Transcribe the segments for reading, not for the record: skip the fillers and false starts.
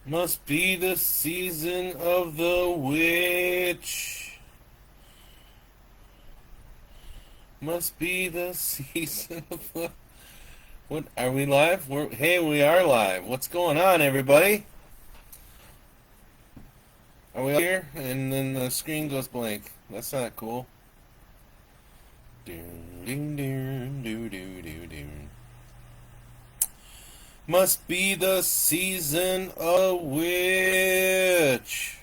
Must be the season of the witch. Must be the season of the... What, are we live? Hey, we are live. What's going on, everybody? Are we here? And then the screen goes blank. That's not cool. Ding, ding, ding, doo, doo, doo, doo. Must be the season of witch.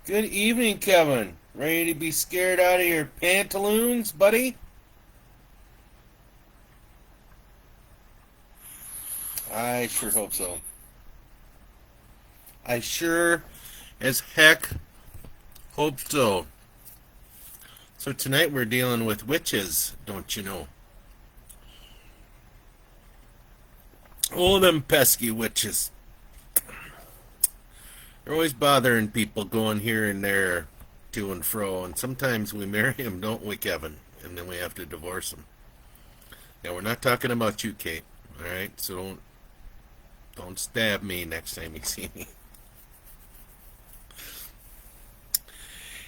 Good evening, Kevin. Ready to be scared out of your pantaloons, buddy? I sure hope so. I sure as heck hope so. So tonight we're dealing with witches, don't you know? Oh, them pesky witches. They're always bothering people going here and there, to and fro, and sometimes we marry them, don't we, Kevin? And then we have to divorce them. Now, we're not talking about you, Kate, alright? So don't stab me next time you see me.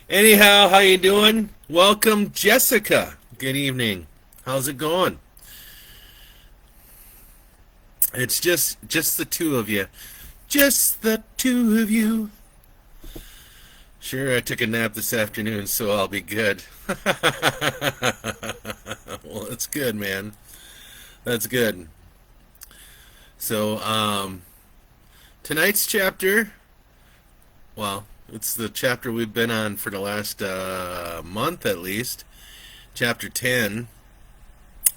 Anyhow, how you doing? Welcome, Jessica. Good evening. How's it going? It's just the two of you. Just the two of you. Sure, I took a nap this afternoon, so I'll be good. Well, that's good, man. That's good. So, tonight's chapter, well, it's the chapter we've been on for the last month at least. Chapter 10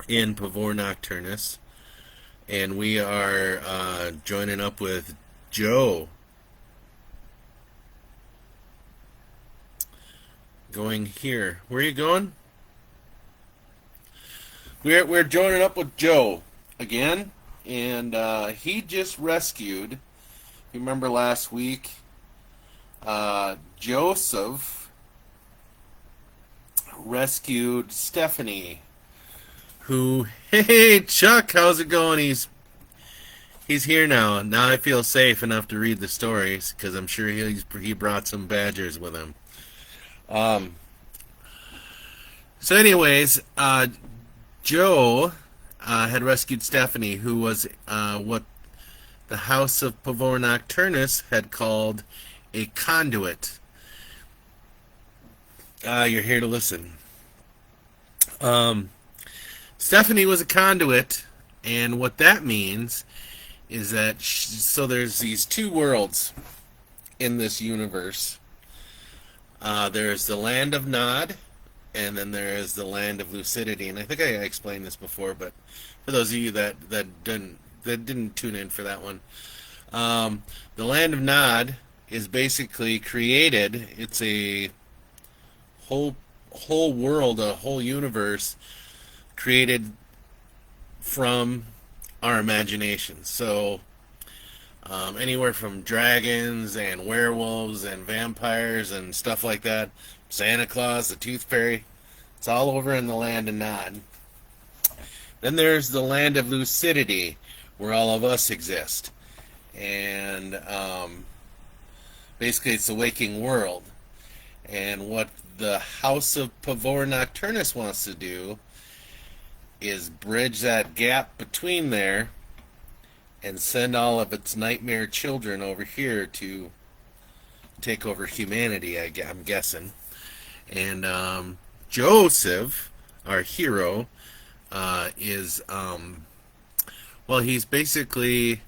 in Pavor Nocturnus. And we are joining up with Joe. Going here. Where are you going? We're joining up with Joe again, and he just rescued. You remember last week? Joseph rescued Stephanie. Who? Hey, Chuck, how's it going? He's here now. Now I feel safe enough to read the stories because I'm sure he brought some badgers with him. So, anyways, Joe had rescued Stephanie, who was what the House of Pavor Nocturnus had called a conduit. You're here to listen. Stephanie was a conduit, and what that means is that so there's these two worlds in this universe. There's the land of Nod, and then there is the land of Lucidity. And I think I explained this before, but for those of you that didn't tune in for that one, the land of Nod is basically created. It's a whole world, a whole universe created from our imagination. So anywhere from dragons and werewolves and vampires and stuff like that, Santa Claus, the Tooth Fairy, it's all over in the land of Nod. Then there's the land of Lucidity, where all of us exist. And basically it's the waking world. And what the House of Pavor Nocturnus wants to do is bridge that gap between there and send all of its nightmare children over here to take over humanity, I'm guessing. And Joseph, our hero, is, well, he's basically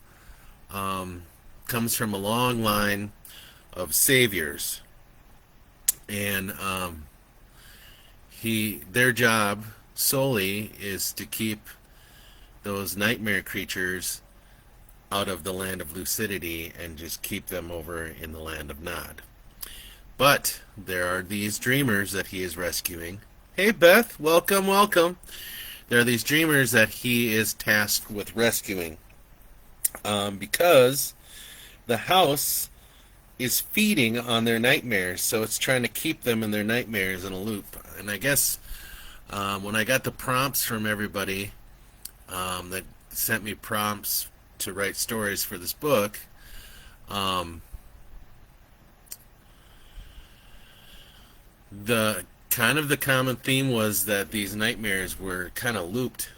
comes from a long line of saviors. And their job solely is to keep those nightmare creatures out of the land of Lucidity and just keep them over in the land of Nod. But there are these dreamers that he is rescuing. Hey Beth, welcome, welcome. There are these dreamers that he is tasked with rescuing because the house is feeding on their nightmares, so it's trying to keep them in their nightmares in a loop. And I guess when I got the prompts from everybody, that sent me prompts to write stories for this book. Um, the the common theme was that these nightmares were kind of looped,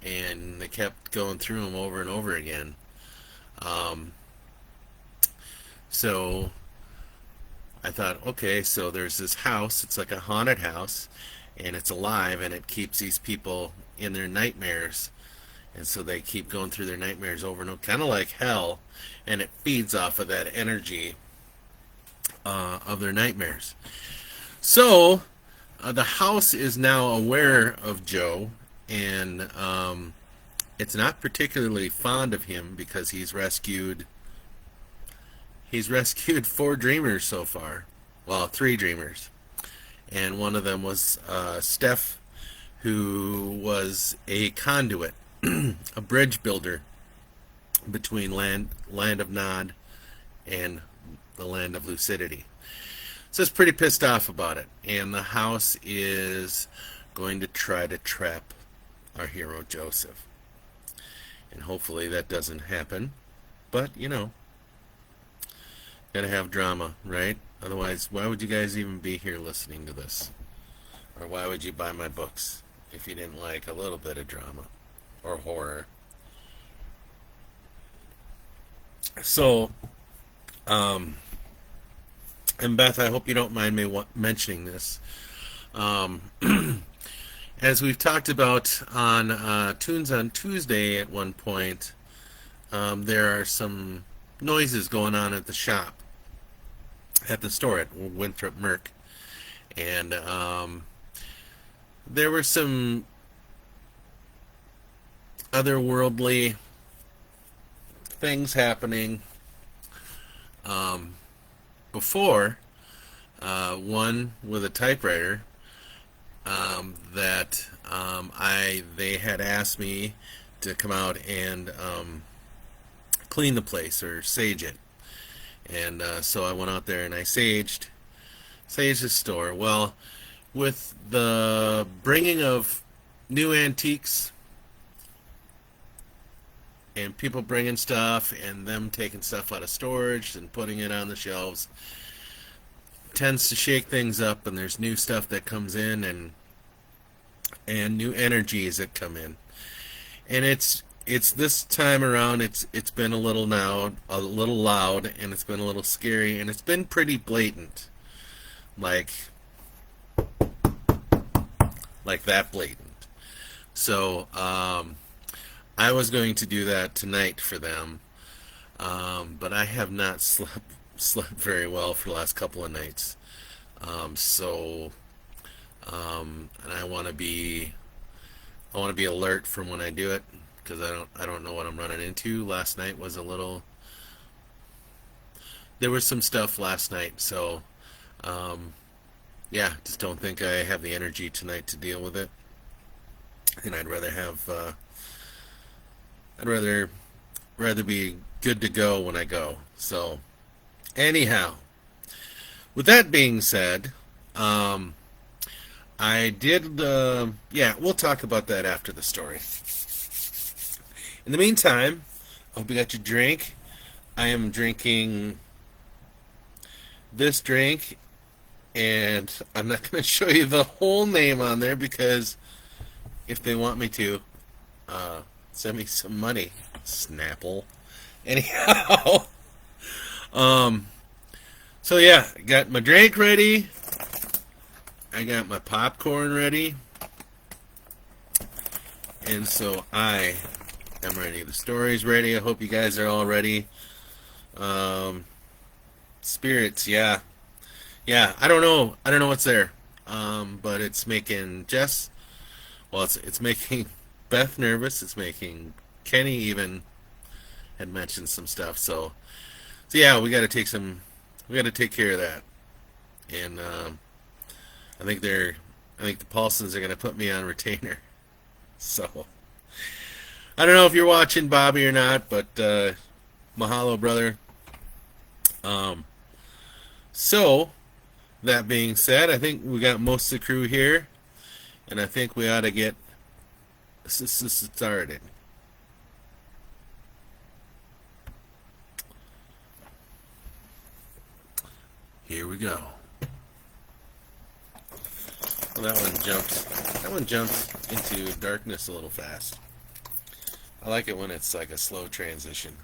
and they kept going through them over and over again. Um, so I thought, okay, so there's this house. It's like a haunted house, and it's alive, and it keeps these people in their nightmares. And so they keep going through their nightmares over and over, kind of like hell, and it feeds off of that energy of their nightmares. So the house is now aware of Joe, and it's not particularly fond of him because he's rescued four dreamers so far. Well, three dreamers, and one of them was Steph, who was a conduit, a bridge builder between land of Nod and the land of Lucidity. So it's pretty pissed off about it, and the house is going to try to trap our hero Joseph, and hopefully that doesn't happen. But gotta have drama, right? Otherwise, why would you guys even be here listening to this? Or why would you buy my books if you didn't like a little bit of drama or horror? So, and Beth, I hope you don't mind me mentioning this. Um, as we've talked about on Tunes on Tuesday at one point, there are some noises going on at the shop, at the store at Winthrop Merc. And there were some otherworldly things happening before. One with a typewriter that they had asked me to come out and clean the place or sage it, and so I went out there and I saged the store. Well, with the bringing of new antiques and people bringing stuff and them taking stuff out of storage and putting it on the shelves, tends to shake things up, and there's new stuff that comes in, and new energies that come in, and it's this time around it's been a little loud, and it's been a little scary, and it's been pretty blatant, like that blatant. So I was going to do that tonight for them, but I have not slept very well for the last couple of nights. And I want to be alert from when I do it, because I don't know what I'm running into. Last night was there was some stuff last night, so yeah, just don't think I have the energy tonight to deal with it, and I'd rather be good to go when I go. So anyhow, with that being said, I did, yeah, we'll talk about that after the story. In the meantime, I hope you got your drink. I am drinking this drink, and I'm not going to show you the whole name on there, because if they want me to, send me some money, Snapple. Anyhow, so yeah, I got my drink ready. I got my popcorn ready. And so I am ready. The story's ready. I hope you guys are all ready. Spirits, yeah. Yeah, I don't know what's there. But it's making it's making Beth nervous. It's making Kenny even had mentioned some stuff. So yeah, we got to take care of that. And I think the Paulsons are going to put me on retainer. So I don't know if you're watching, Bobby, or not, but mahalo, brother. So that being said, I think we got most of the crew here, and I think we ought to get started. Here we go. Well, that one jumps into darkness a little fast. I like it when it's like a slow transition.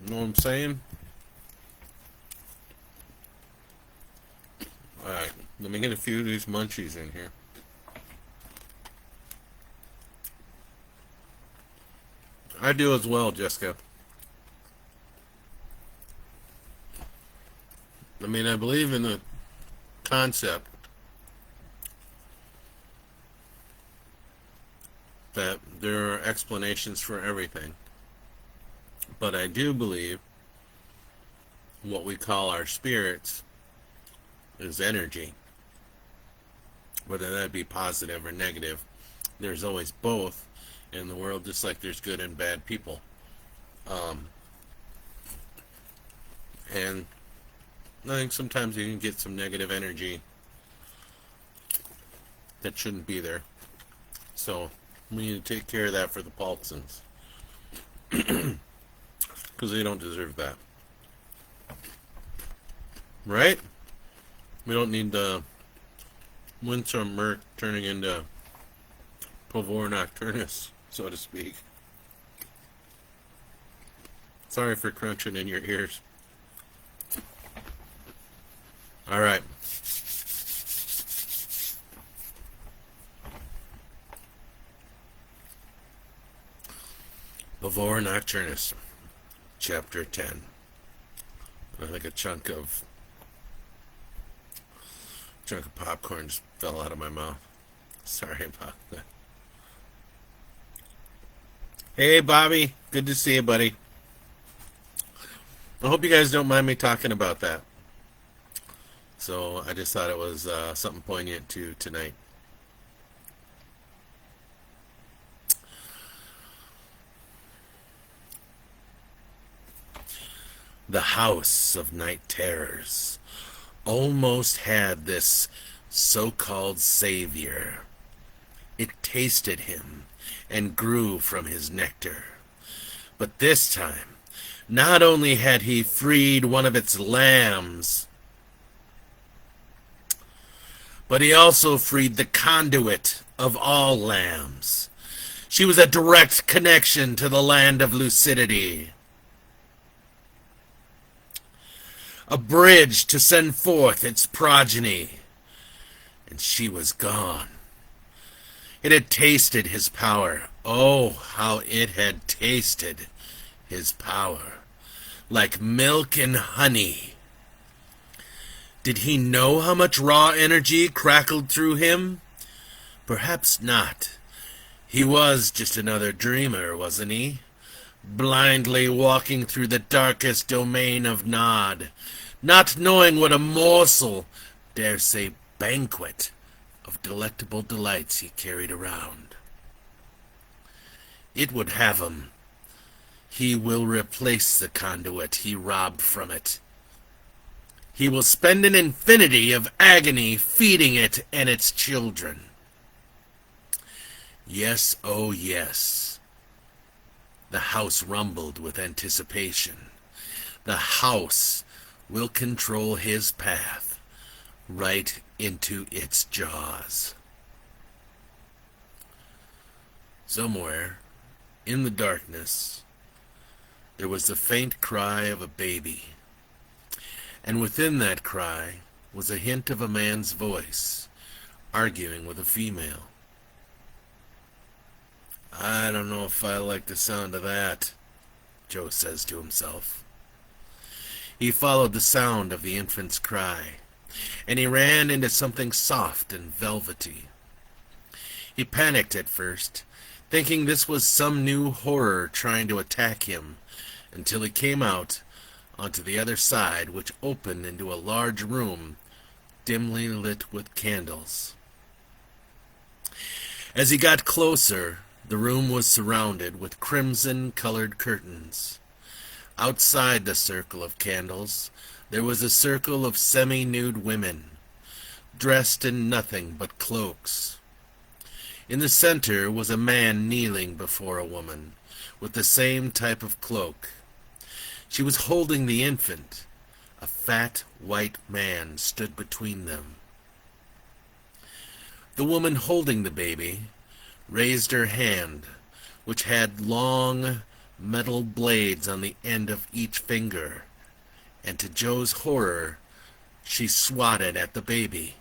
You know what I'm saying? Alright, let me get a few of these munchies in here. I do as well, Jessica. I mean, I believe in the concept that there are explanations for everything. But I do believe what we call our spirits is energy. Whether that be positive or negative, there's always both in the world, just like there's good and bad people. And I think sometimes you can get some negative energy that shouldn't be there. So we need to take care of that for the Paulsons. Because they don't deserve that. Right? We don't need the Windsor Merc turning into Pavor Nocturnus, so to speak. Sorry for crunching in your ears. Alright. Pavor Nocturnus, Chapter 10. I think a chunk of popcorn just fell out of my mouth. Sorry about that. Hey, Bobby. Good to see you, buddy. I hope you guys don't mind me talking about that. So I just thought it was something poignant to tonight. The House of Night Terrors almost had this so-called savior. It tasted him and grew from his nectar. But this time, not only had he freed one of its lambs, but he also freed the conduit of all lambs. She was a direct connection to the land of lucidity. A bridge to send forth its progeny. And she was gone. It had tasted his power. Oh, how it had tasted his power. Like milk and honey. Did he know how much raw energy crackled through him? Perhaps not. He was just another dreamer, wasn't he? Blindly walking through the darkest domain of Nod, not knowing what a morsel, dare say banquet, of delectable delights he carried around. It would have him. He will replace the conduit he robbed from it. He will spend an infinity of agony feeding it and its children. Yes, oh yes. The house rumbled with anticipation. The house will control his path right into its jaws. Somewhere, in the darkness, there was the faint cry of a baby. And within that cry was a hint of a man's voice, arguing with a female. I don't know if I like the sound of that, Joe says to himself. He followed the sound of the infant's cry, and he ran into something soft and velvety. He panicked at first, thinking this was some new horror trying to attack him, until he came out onto the other side, which opened into a large room dimly lit with candles. As he got closer, the room was surrounded with crimson-colored curtains. Outside the circle of candles, there was a circle of semi-nude women, dressed in nothing but cloaks. In the center was a man kneeling before a woman, with the same type of cloak. She was holding the infant. A fat, white man stood between them. The woman holding the baby raised her hand, which had long metal blades on the end of each finger, and to Joe's horror, she swatted at the baby.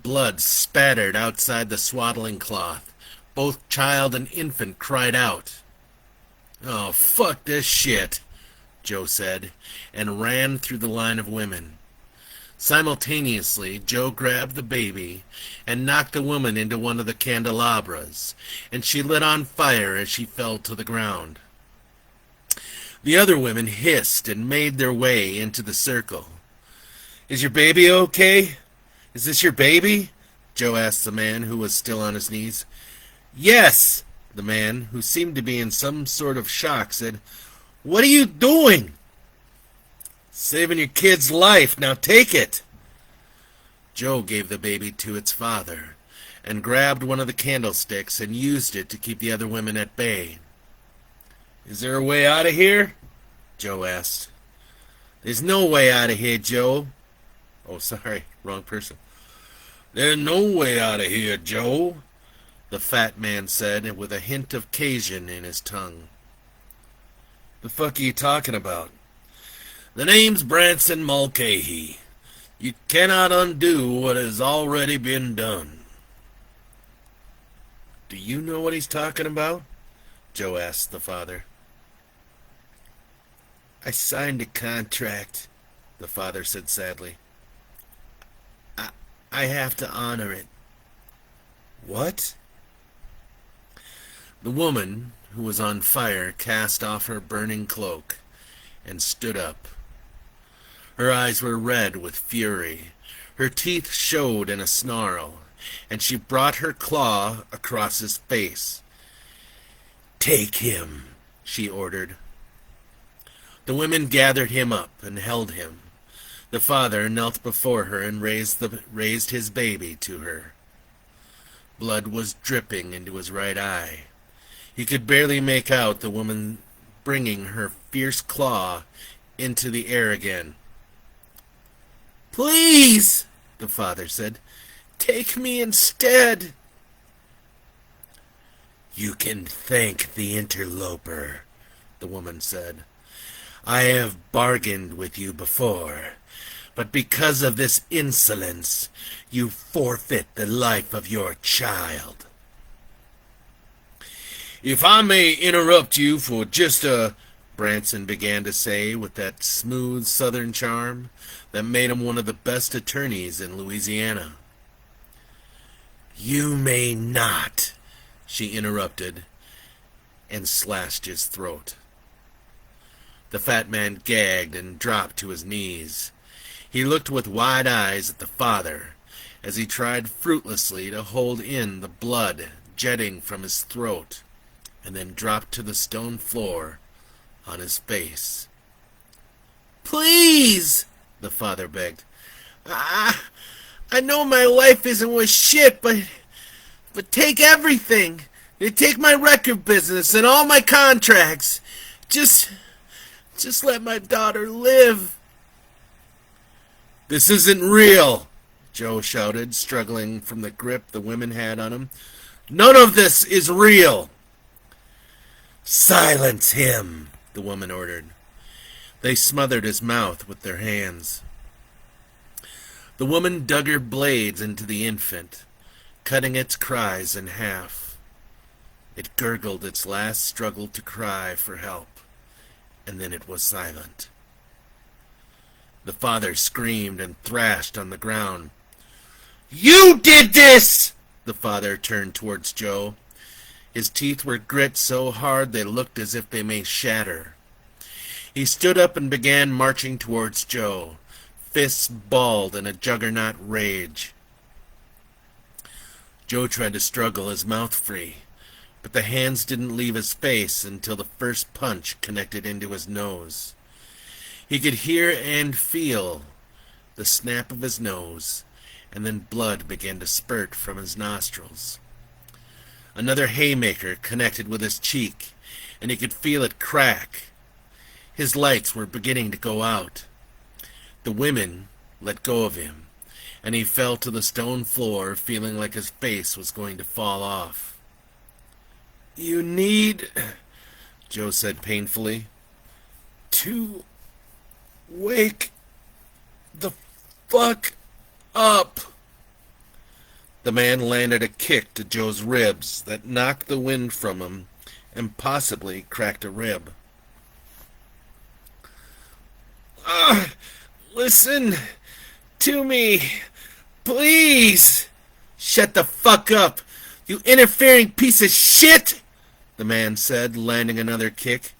Blood spattered outside the swaddling cloth. Both child and infant cried out. "Oh, fuck this shit," Joe said, and ran through the line of women. Simultaneously, Joe grabbed the baby and knocked the woman into one of the candelabras, and she lit on fire as she fell to the ground. The other women hissed and made their way into the circle. "Is your baby okay? Is this your baby?" Joe asked the man who was still on his knees. "Yes," the man, who seemed to be in some sort of shock, said. "What are you doing?" "Saving your kid's life. Now take it." Joe gave the baby to its father and grabbed one of the candlesticks and used it to keep the other women at bay. "Is there a way out of here?" Joe asked. "There's no way out of here, Joe." Oh, sorry, wrong person. "There's no way out of here, Joe," the fat man said, with a hint of Cajun in his tongue. "The fuck are you talking about?" "The name's Branson Mulcahy. You cannot undo what has already been done." "Do you know what he's talking about?" Joe asked the father. "I signed a contract," the father said sadly. I have to honor it." "What?" The woman, who was on fire, cast off her burning cloak and stood up. Her eyes were red with fury. Her teeth showed in a snarl, and she brought her claw across his face. "Take him," she ordered. The women gathered him up and held him. The father knelt before her and raised his baby to her. Blood was dripping into his right eye. He could barely make out the woman bringing her fierce claw into the air again. "Please," the father said, "take me instead." "You can thank the interloper," the woman said. "I have bargained with you before, but because of this insolence, you forfeit the life of your child." "If I may interrupt you for just a—" Branson began to say with that smooth southern charm that made him one of the best attorneys in Louisiana. "You may not," she interrupted, and slashed his throat. The fat man gagged and dropped to his knees. He looked with wide eyes at the father as he tried fruitlessly to hold in the blood jetting from his throat, and then dropped to the stone floor on his face. "Please," the father begged. I know my life isn't worth shit, but take everything. Take my record business and all my contracts. Just let my daughter live." "This isn't real," Joe shouted, struggling from the grip the women had on him. "None of this is real." "Silence him," the woman ordered. They smothered his mouth with their hands. The woman dug her blades into the infant, cutting its cries in half. It gurgled its last struggle to cry for help, and then it was silent. The father screamed and thrashed on the ground. "You did this!" The father turned towards Joe. His teeth were grit so hard they looked as if they may shatter. He stood up and began marching towards Joe, fists balled in a juggernaut rage. Joe tried to struggle his mouth free, but the hands didn't leave his face until the first punch connected into his nose. He could hear and feel the snap of his nose, and then blood began to spurt from his nostrils. Another haymaker connected with his cheek, and he could feel it crack. His lights were beginning to go out. The women let go of him, and he fell to the stone floor, feeling like his face was going to fall off. "You need," Joe said painfully, "to wake the fuck up." The man landed a kick to Joe's ribs that knocked the wind from him and possibly cracked a rib. "Listen to me, please." "Shut the fuck up, you interfering piece of shit," the man said, landing another kick.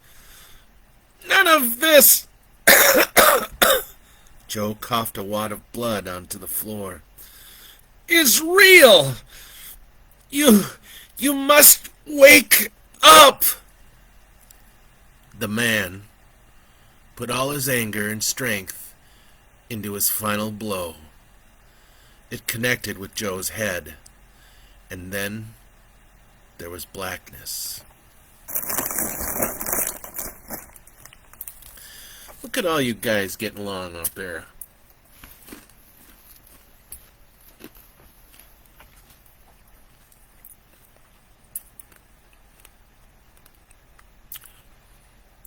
"None of this." Joe coughed a wad of blood onto the floor. "Is real. You must wake up." The man put all his anger and strength into his final blow. It connected with Joe's head, and then there was blackness. Look at all you guys getting along up there.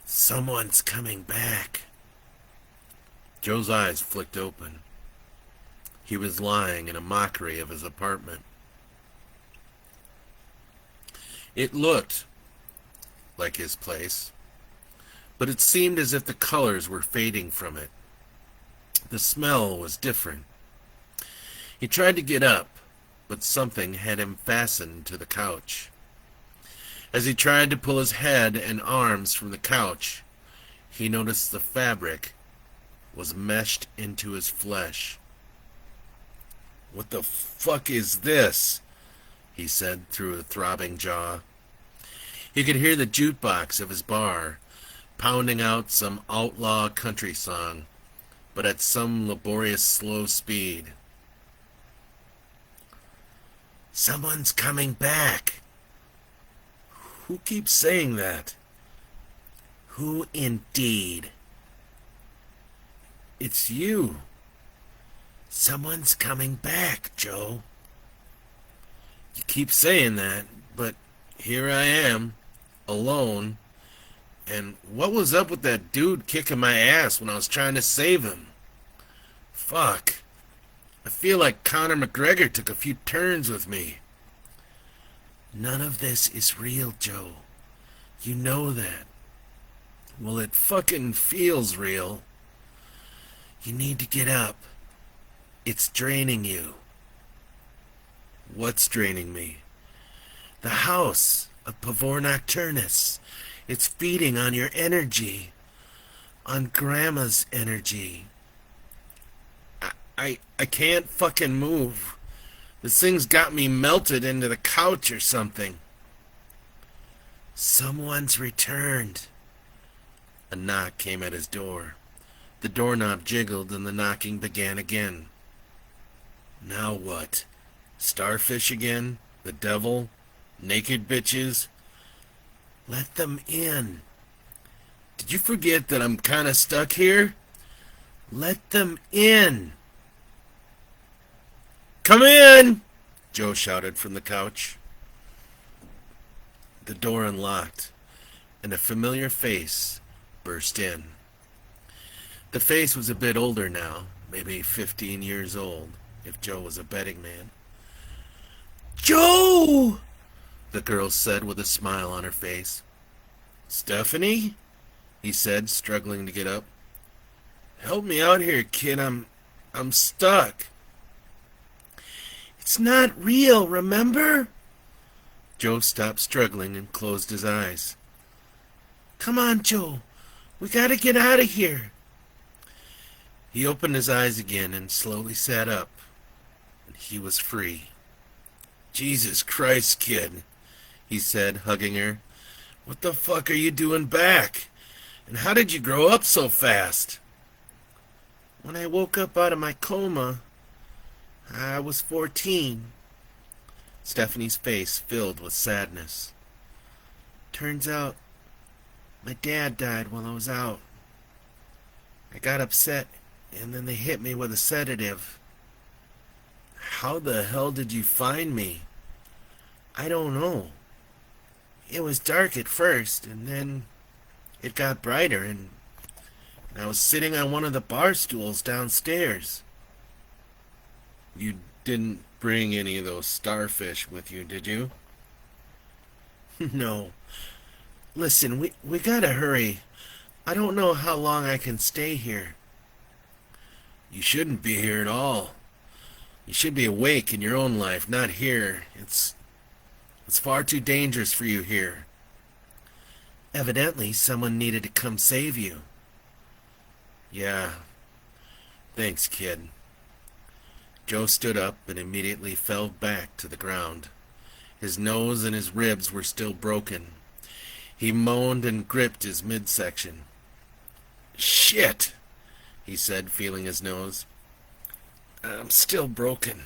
Someone's coming back. Joe's eyes flicked open. He was lying in a mockery of his apartment. It looked like his place, but it seemed as if the colors were fading from it. The smell was different. He tried to get up, but something had him fastened to the couch. As he tried to pull his head and arms from the couch, he noticed the fabric was meshed into his flesh. "What the fuck is this?" he said through a throbbing jaw. He could hear the jukebox of his bar pounding out some outlaw country song, but at some laborious slow speed. "Someone's coming back." Who keeps saying that? Who indeed? It's you. Someone's coming back, Joe. You keep saying that, but here I am, alone. And what was up with that dude kicking my ass when I was trying to save him? Fuck. I feel like Conor McGregor took a few turns with me. None of this is real, Joe. You know that. Well, it fucking feels real. You need to get up. It's draining you. What's draining me? The House of Pavor Nocturnus. It's feeding on your energy. On Grandma's energy. I can't fucking move. This thing's got me melted into the couch or something. Someone's returned. A knock came at his door. The doorknob jiggled and the knocking began again. Now what? Starfish again? The devil? Naked bitches? Let them in. Did you forget that I'm kinda stuck here? Let them in. Come in! Joe shouted from the couch. The door unlocked, and a familiar face burst in. The face was a bit older now, maybe 15 years old, if Joe was a betting man. Joe! The girl said with a smile on her face. Stephanie? He said, struggling to get up. Help me out here, kid. I'm stuck. It's not real, remember? Joe stopped struggling and closed his eyes. Come on, Joe. We gotta get out of here. He opened his eyes again and slowly sat up. And he was free. Jesus Christ, kid, he said, hugging her. What the fuck are you doing back? And how did you grow up so fast? When I woke up out of my coma, I was 14. Stephanie's face filled with sadness. Turns out my dad died while I was out. I got upset, and then they hit me with a sedative. How the hell did you find me? I don't know. It was dark at first, and then it got brighter, and I was sitting on one of the bar stools downstairs. You didn't bring any of those starfish with you, did you? No. Listen, we gotta hurry. I don't know how long I can stay here. You shouldn't be here at all. You should be awake in your own life, not here. It's far too dangerous for you here. Evidently, someone needed to come save you. Yeah. Thanks, kid. Joe stood up and immediately fell back to the ground. His nose and his ribs were still broken. He moaned and gripped his midsection. Shit, he said, feeling his nose. I'm still broken.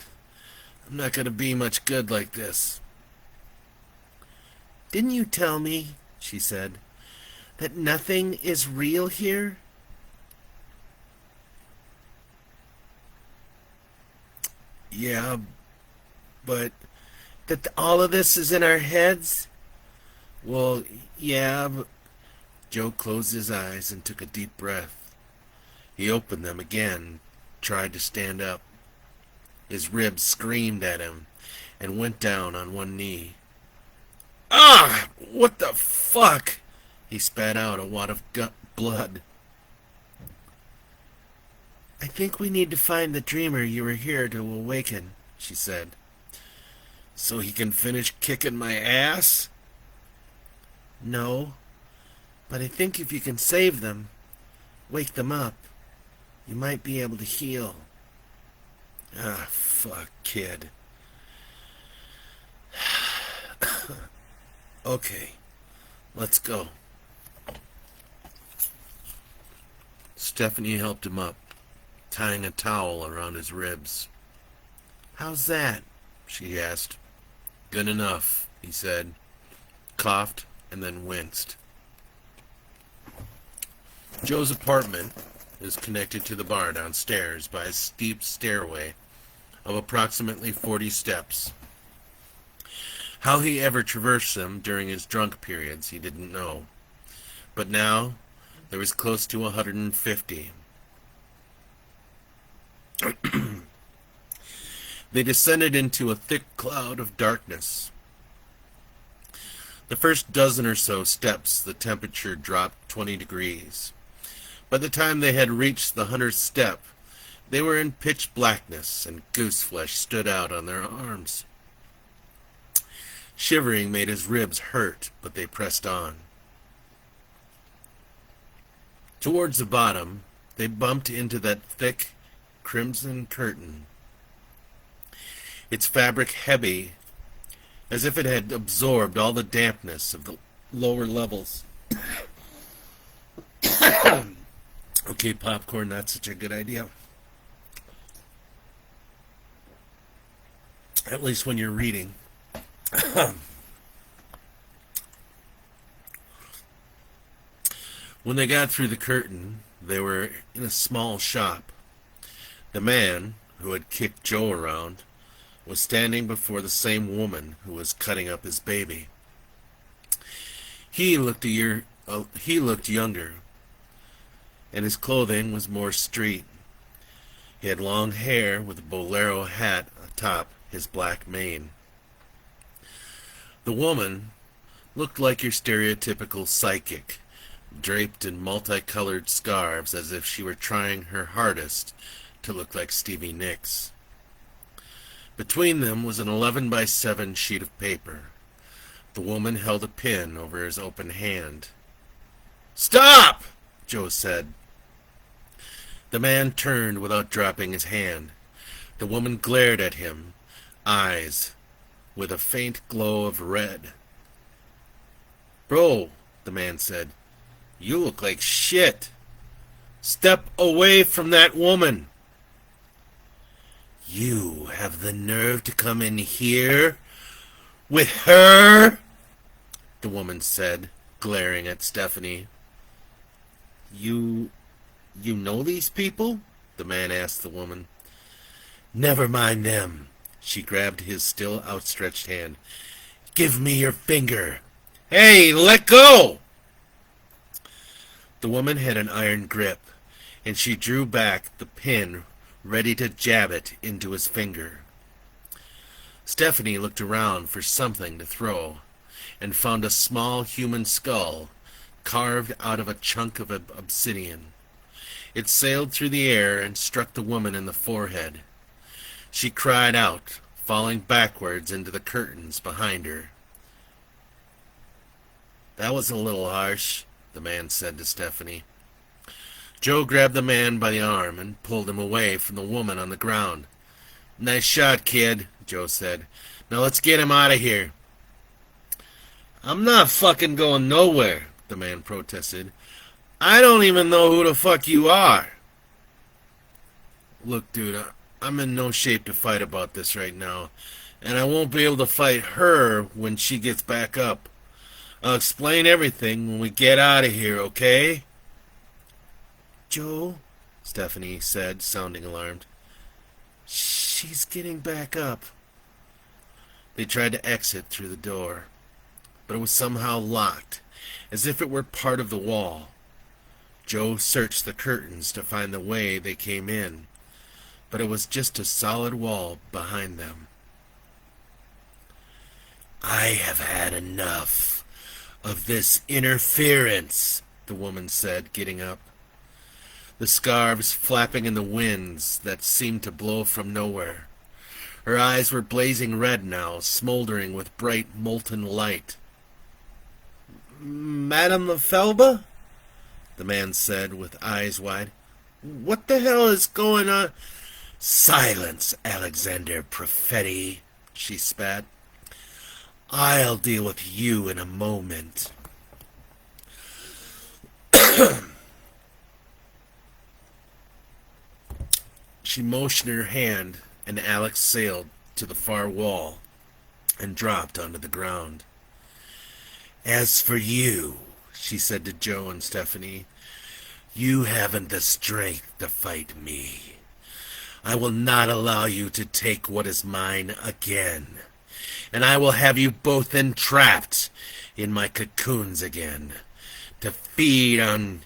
I'm not going to be much good like this. Didn't you tell me, she said, that nothing is real here? Yeah, but that all of this is in our heads? Well, yeah, but... Joe closed his eyes and took a deep breath. He opened them again, tried to stand up. His ribs screamed at him and went down on one knee. Ah! What the fuck? He spat out a wad of blood. I think we need to find the dreamer you were here to awaken, she said. So he can finish kicking my ass? No, but I think if you can save them, wake them up, you might be able to heal. Ah, fuck, kid. Okay, let's go. Stephanie helped him up, tying a towel around his ribs. How's that? She asked. Good enough, he said, coughed, and then winced. Joe's apartment is connected to the bar downstairs by a steep stairway of approximately 40 steps. How he ever traversed them during his drunk periods, he didn't know. But now, there was close to 150. They descended into a thick cloud of darkness. The first dozen or so steps, the temperature dropped 20 degrees. By the time they had reached the 100th step, they were in pitch blackness, and goose flesh stood out on their arms. Shivering made his ribs hurt, but they pressed on. Towards the bottom, they bumped into that thick, crimson curtain. Its fabric heavy, as if it had absorbed all the dampness of the lower levels. Okay, popcorn, not such a good idea. At least when you're reading. When they got through the curtain, they were in a small shop. The man, who had kicked Joe around, was standing before the same woman who was cutting up his baby. He looked younger, and his clothing was more street. He had long hair with a bolero hat atop his black mane. The woman looked like your stereotypical psychic, draped in multicolored scarves as if she were trying her hardest to look like Stevie Nicks. Between them was an 11-by-7 sheet of paper. The woman held a pin over his open hand. "Stop!" Joe said. The man turned without dropping his hand. The woman glared at him, eyes with a faint glow of red. "Bro," the man said, "you look like shit. Step away from that woman." "You have the nerve to come in here With her? The woman said, glaring at Stephanie. You know these people? The man asked the woman. Never mind them. She grabbed his still outstretched hand. Give me your finger. Hey, let go! The woman had an iron grip, and she drew back the pin, ready to jab it into his finger. Stephanie looked around for something to throw, and found a small human skull carved out of a chunk of obsidian. It sailed through the air and struck the woman in the forehead. She cried out, falling backwards into the curtains behind her. That was a little harsh, the man said to Stephanie. Joe grabbed the man by the arm and pulled him away from the woman on the ground. Nice shot, kid, Joe said. Now let's get him out of here. I'm not fucking going nowhere, the man protested. I don't even know who the fuck you are. Look, dude, I'm in no shape to fight about this right now, and I won't be able to fight her when she gets back up. I'll explain everything when we get out of here, okay? Joe, Stephanie said, sounding alarmed. She's getting back up. They tried to exit through the door, but it was somehow locked, as if it were part of the wall. Joe searched the curtains to find the way they came in, but it was just a solid wall behind them. I have had enough of this interference, the woman said, getting up. The scarves flapping in the winds that seemed to blow from nowhere. Her eyes were blazing red now, smoldering with bright molten light. Madame Felba? The man said, with eyes wide. What the hell is going on? Silence, Alexander Profetti, she spat. I'll deal with you in a moment. She motioned her hand, and Alex sailed to the far wall and dropped onto the ground. As for you, she said to Joe and Stephanie, you haven't the strength to fight me. I will not allow you to take what is mine again, and I will have you both entrapped in my cocoons again, to feed on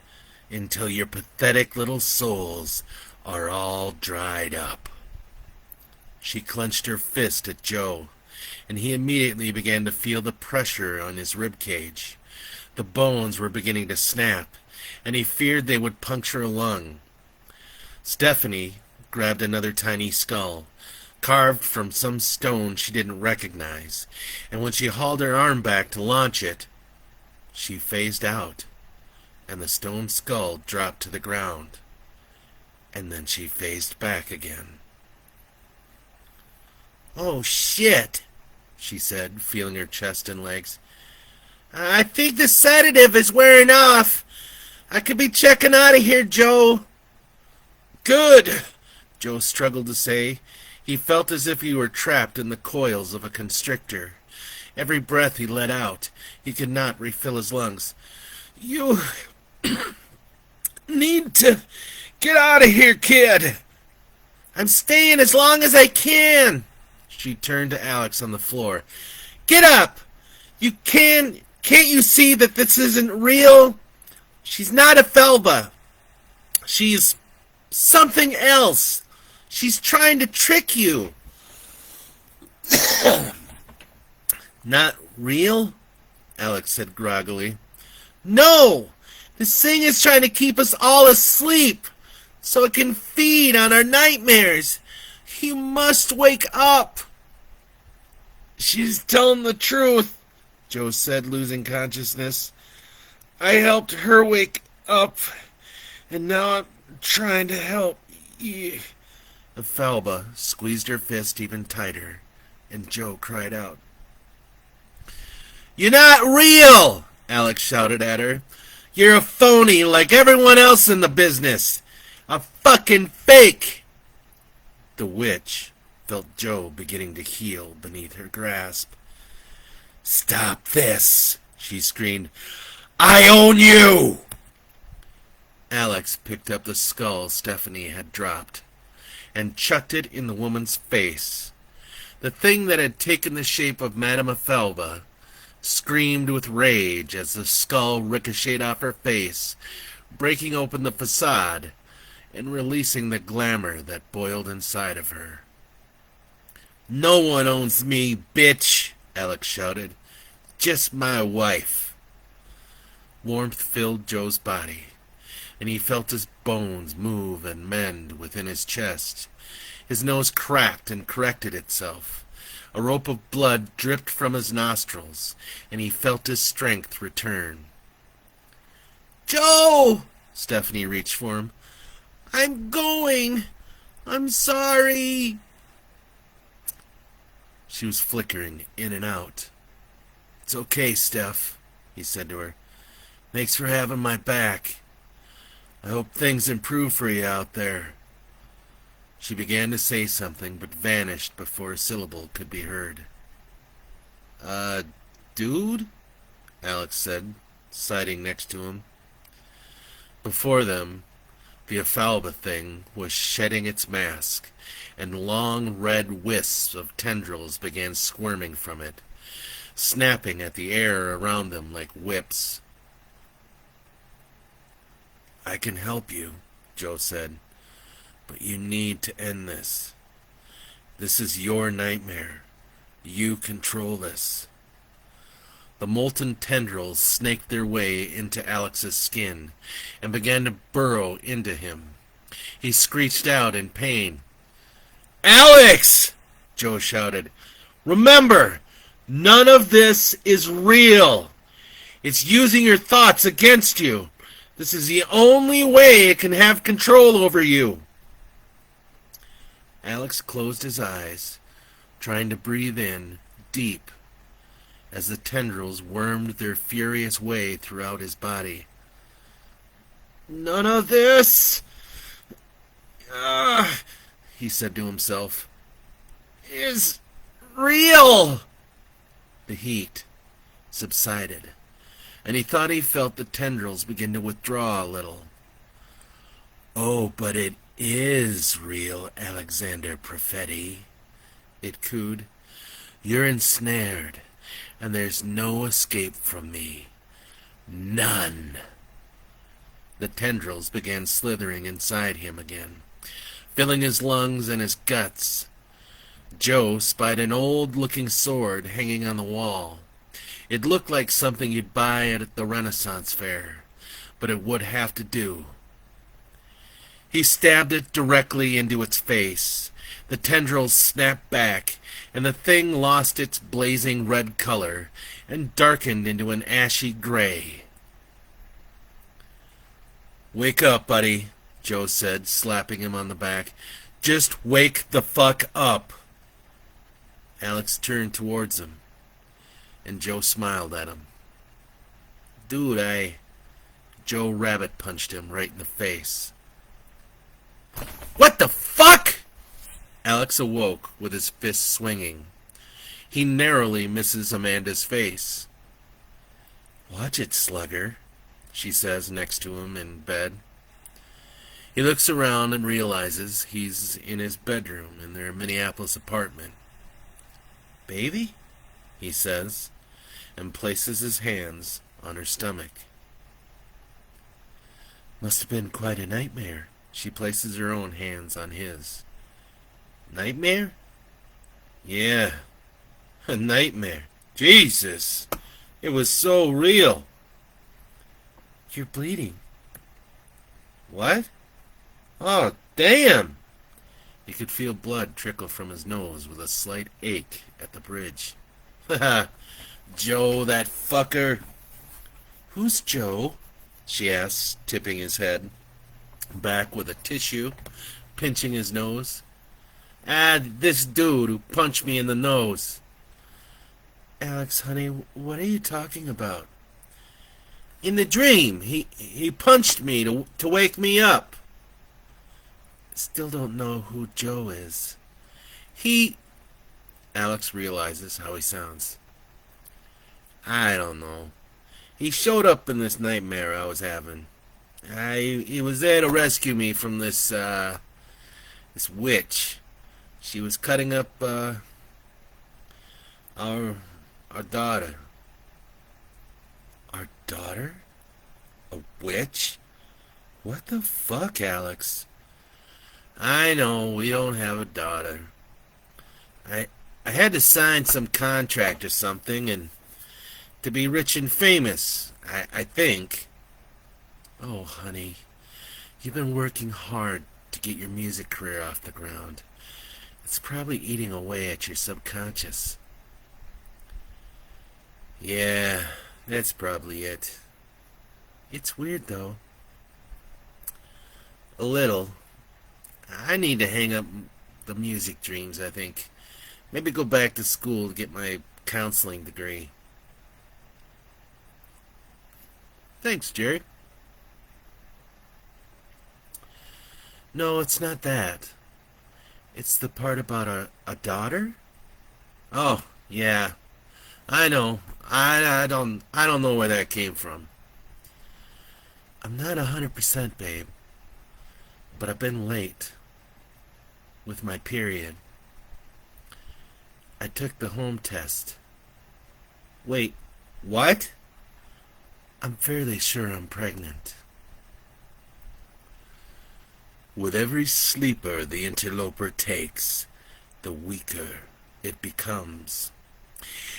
until your pathetic little souls are all dried up. She clenched her fist at Joe, and he immediately began to feel the pressure on his rib cage. The bones were beginning to snap, and he feared they would puncture a lung. Stephanie grabbed another tiny skull, carved from some stone she didn't recognize, and when she hauled her arm back to launch it, she phased out, and the stone skull dropped to the ground, and then she phased back again. Oh, shit, she said, feeling her chest and legs. I think the sedative is wearing off. I could be checking out of here, Joe. Good, Joe struggled to say. He felt as if he were trapped in the coils of a constrictor. Every breath he let out, he could not refill his lungs. You need to get out of here, kid. I'm staying as long as I can. She turned to Alex on the floor. Get up! Can't you see that this isn't real? She's not a Felba. She's something else. She's trying to trick you. Not real? Alex said groggily. No! This thing is trying to keep us all asleep so it can feed on our nightmares. You must wake up. She's telling the truth, Joe said, losing consciousness. I helped her wake up, and now I'm trying to help you. Falba squeezed her fist even tighter, and Joe cried out. You're not real, Alex shouted at her. You're a phony like everyone else in the business. A fucking fake. The witch felt Joe beginning to heal beneath her grasp. "Stop this!" she screamed. "I own you!" Alex picked up the skull Stephanie had dropped and chucked it in the woman's face. The thing that had taken the shape of Madame Ephelba screamed with rage as the skull ricocheted off her face, breaking open the facade and releasing the glamour that boiled inside of her. "No one owns me, bitch!" Alex shouted. "Just my wife." Warmth filled Joe's body, and he felt his bones move and mend within his chest. His nose cracked and corrected itself. A rope of blood dripped from his nostrils, and he felt his strength return. "Joe!" Stephanie reached for him. "I'm going. I'm sorry." She was flickering in and out. "It's okay, Steph," he said to her. "Thanks for having my back. I hope things improve for you out there." She began to say something, but vanished before a syllable could be heard. Dude?" Alex said, siding next to him. Before them, the Ephalba thing was shedding its mask, and long red wisps of tendrils began squirming from it, snapping at the air around them like whips. "I can help you," Joe said, "but you need to end this. This is your nightmare. You control this." The molten tendrils snaked their way into Alex's skin and began to burrow into him. He screeched out in pain. "Alex!" Joe shouted. "Remember, none of this is real. It's using your thoughts against you. This is the only way it can have control over you." Alex closed his eyes, trying to breathe in deep as the tendrils wormed their furious way throughout his body. "None of this," he said to himself, "is real." The heat subsided, and he thought he felt the tendrils begin to withdraw a little. "Oh, but it is real, Alexander Profetti," it cooed. "You're ensnared, and there's no escape from me. None." The tendrils began slithering inside him again, filling his lungs and his guts. Joe spied an old-looking sword hanging on the wall. It looked like something you'd buy at the Renaissance fair, but it would have to do. He stabbed it directly into its face. The tendrils snapped back, and the thing lost its blazing red color and darkened into an ashy gray. "Wake up, buddy," Joe said, slapping him on the back. "Just wake the fuck up." Alex turned towards him, and Joe smiled at him. "Dude, Joe rabbit punched him right in the face. "What the fuck?" Alex awoke with his fist swinging. He narrowly misses Amanda's face. "Watch it, slugger," she says next to him in bed. He looks around and realizes he's in his bedroom in their Minneapolis apartment. "Baby?" he says, and places his hands on her stomach. "Must have been quite a nightmare." She places her own hands on his. "Nightmare?" "Yeah, a nightmare. Jesus, it was so real." "You're bleeding." "What? Oh, damn!" He could feel blood trickle from his nose with a slight ache at the bridge. "Haha, Joe, that fucker." "Who's Joe?" she asks, tipping his head back with a tissue, pinching his nose. This dude who punched me in the nose." "Alex, honey, what are you talking about?" "In the dream, he punched me to wake me up." "Still don't know who Joe is." Alex realizes how he sounds. I don't know. He showed up in this nightmare I was having. He was there to rescue me from this witch. She was cutting up our our daughter. Our daughter? A witch? What the fuck, Alex? I know we don't have a daughter. I I had to sign some contract or something and to be rich and famous, I think. Oh, honey, you've been working hard to get your music career off the ground. It's probably eating away at your subconscious. Yeah, that's probably it. It's weird, though. A little. I need to hang up the music dreams, I think. Maybe go back to school to get my counseling degree. Thanks, Jerry. No, it's not that. It's the part about a daughter? Oh, yeah. I know. I don't know where that came from. I'm not 100%, babe. But I've been late with my period. I took the home test. Wait, what? I'm fairly sure I'm pregnant. With every sleeper the interloper takes, the weaker it becomes.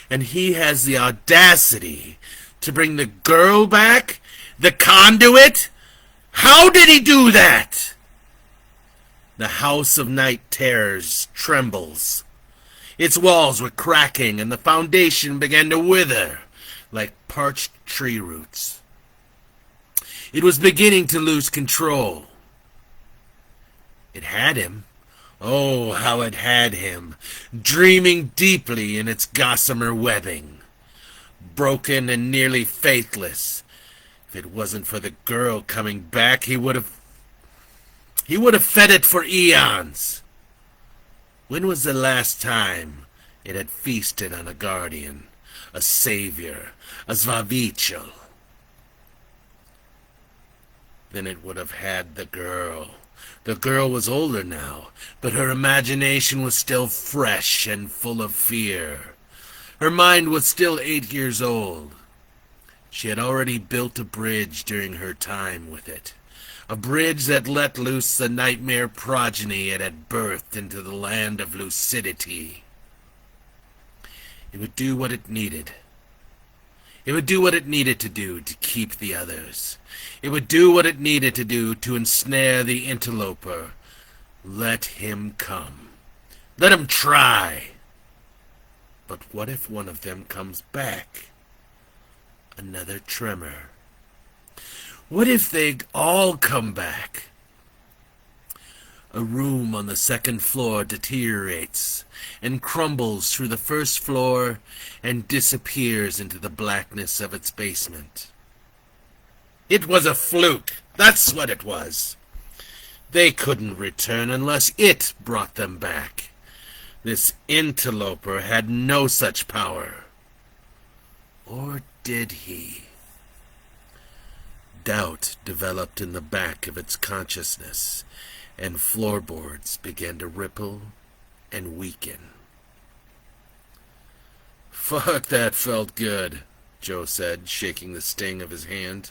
And he has the audacity to bring the girl back? The conduit? How did he do that? The House of Night Terrors trembles. Its walls were cracking and the foundation began to wither like parched tree roots. It was beginning to lose control. It had him. Oh, how it had him, dreaming deeply in its gossamer webbing. Broken and nearly faithless. If it wasn't for the girl coming back, he would have fed it for eons. When was the last time it had feasted on a guardian, a savior, a Zvavichel? Then it would have had the girl. The girl was older now, but her imagination was still fresh and full of fear. Her mind was still 8 years old. She had already built a bridge during her time with it. A bridge that let loose the nightmare progeny it had birthed into the land of lucidity. It would do what it needed. It would do what it needed to do to keep the others. It would do what it needed to do to ensnare the interloper. Let him come. Let him try. But what if one of them comes back? Another tremor. What if they all come back? A room on the second floor deteriorates and crumbles through the first floor and disappears into the blackness of its basement. It was a fluke. That's what it was. They couldn't return unless it brought them back. This interloper had no such power. Or did he? Doubt developed in the back of its consciousness, and floorboards began to ripple and weaken. Fuck, that felt good, Joe said, shaking the sting of his hand.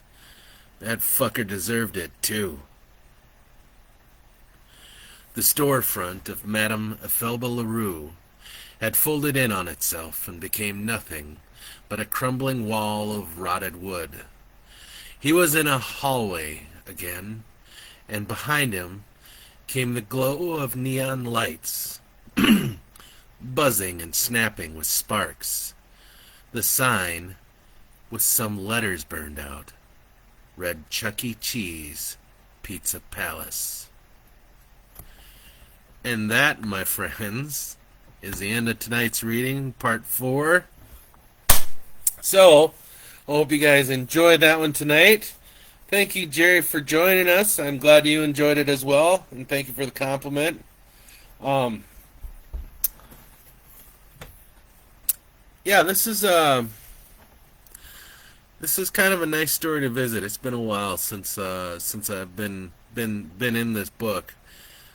That fucker deserved it, too. The storefront of Madame Ethelba LaRue had folded in on itself and became nothing but a crumbling wall of rotted wood. He was in a hallway again, and behind him came the glow of neon lights, buzzing and snapping with sparks. The sign, with some letters burned out, read Chuck E. Cheese Pizza Palace. And that, my friends, is the end of tonight's reading, part 4. So, I hope you guys enjoyed that one tonight. Thank you, Jerry, for joining us. I'm glad you enjoyed it as well, and thank you for the compliment. Yeah, this is this is kind of a nice story to visit. It's been a while since I've been in this book.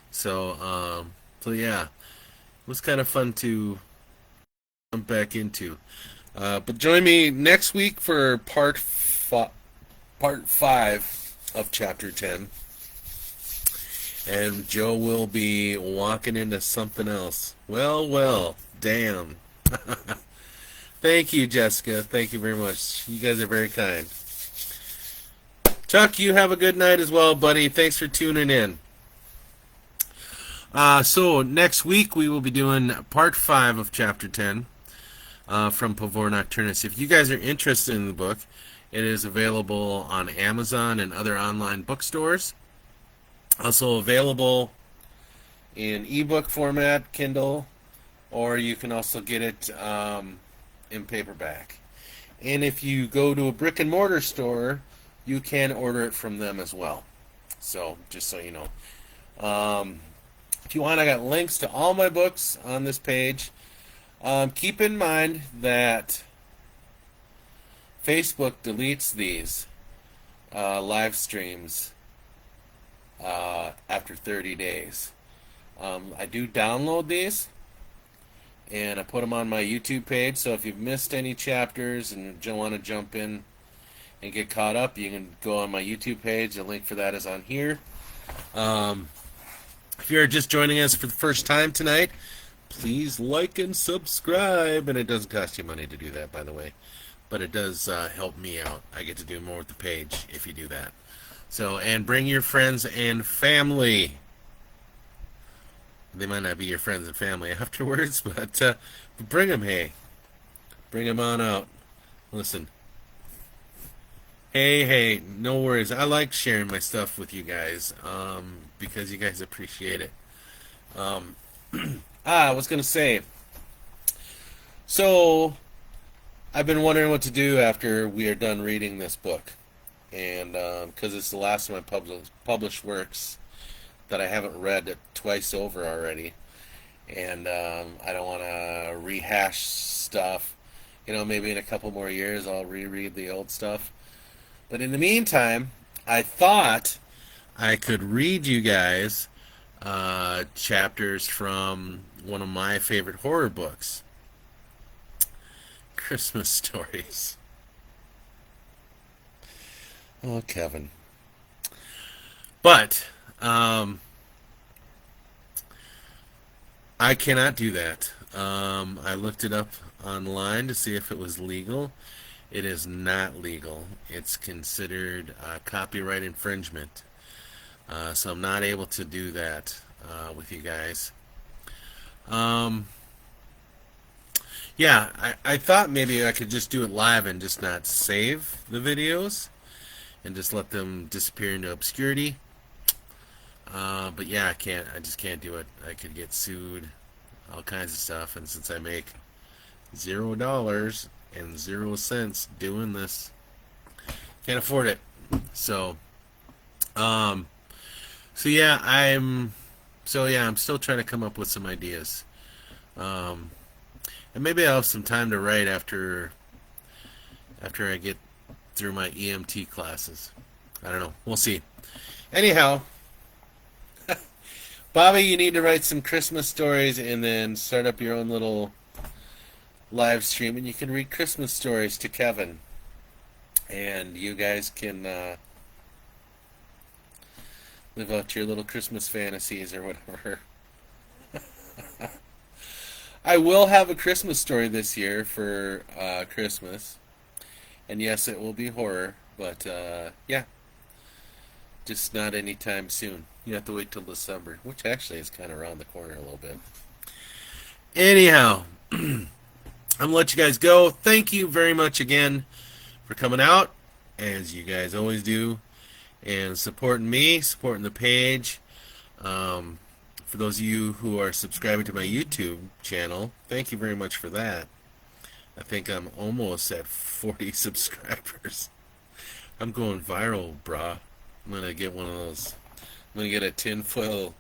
So yeah, it was kind of fun to jump back into. But join me next week for part 5 of chapter 10. And Joe will be walking into something else. Well, damn. Thank you, Jessica. Thank you very much. You guys are very kind. Chuck, you have a good night as well, buddy. Thanks for tuning in. So next week we will be doing part 5 of chapter 10 from Pavor Nocturnus. If you guys are interested in the book, it is available on Amazon and other online bookstores. Also available in ebook format, Kindle, or you can also get it in paperback. And if you go to a brick and mortar store, you can order it from them as well. So, just so you know. If you want, I got links to all my books on this page. Keep in mind that Facebook deletes these live streams after 30 days. I do download these, and I put them on my YouTube page, so if you've missed any chapters and you want to jump in and get caught up, you can go on my YouTube page. The link for that is on here. If you're just joining us for the first time tonight, please like and subscribe. And it doesn't cost you money to do that, by the way, but it does help me out. I get to do more with the page if you do that. So, and bring your friends and family. They might not be your friends and family afterwards, but bring them, hey. Bring them on out. Listen. Hey, no worries. I like sharing my stuff with you guys because you guys appreciate it. I was going to say, so I've been wondering what to do after we are done reading this book. And because it's the last of my published works that I haven't read twice over already. And I don't want to rehash stuff. You know, maybe in a couple more years I'll reread the old stuff. But in the meantime, I thought I could read you guys chapters from one of my favorite horror books, Christmas Stories. Oh, Kevin. But I cannot do that. I looked it up online to see if it was legal. It is not legal. It's considered copyright infringement. So I'm not able to do that with you guys. Yeah, I thought maybe I could just do it live and just not save the videos and just let them disappear into obscurity. But yeah, I can't. I just can't do it. I could get sued, all kinds of stuff. And since I make $0 and 0 cents doing this, can't afford it. So yeah, I'm still trying to come up with some ideas. And maybe I'll have some time to write after I get through my EMT classes. I don't know. We'll see. Anyhow, Bobby, you need to write some Christmas stories and then start up your own little live stream, and you can read Christmas stories to Kevin. And you guys can live out your little Christmas fantasies or whatever. I will have a Christmas story this year for Christmas. And yes, it will be horror, but yeah, just not anytime soon. You have to wait till December, which actually is kind of around the corner a little bit. Anyhow, I'm going to let you guys go. Thank you very much again for coming out, as you guys always do, and supporting me, supporting the page. For those of you who are subscribing to my YouTube channel, thank you very much for that. I think I'm almost at 40 subscribers. I'm going viral, brah. I'm going to get one of those. I'm going to get a tinfoil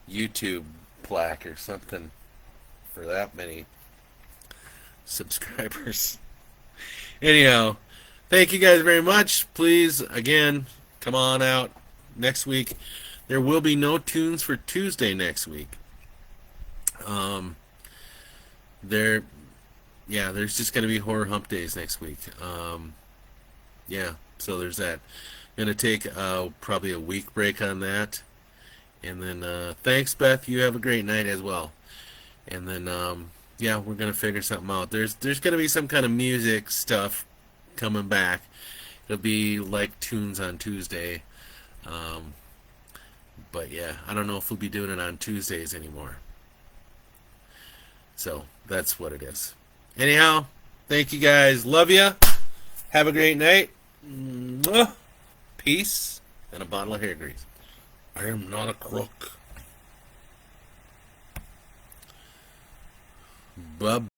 YouTube plaque or something for that many subscribers. Anyhow, thank you guys very much. Please, again, come on out next week. There will be no tunes for Tuesday next week. There, yeah, there's just going to be horror hump days next week. Yeah, so there's that. Gonna take probably a week break on that, and then thanks, Beth. You have a great night as well. And then yeah, we're gonna figure something out. There's gonna be some kind of music stuff coming back. It'll be like tunes on Tuesday. Um, but yeah, I don't know if we'll be doing it on Tuesdays anymore. So that's what it is. Anyhow, thank you guys. Love you. Have a great night. Mwah. Peace and a bottle of hair grease. I am not a crook. Bye.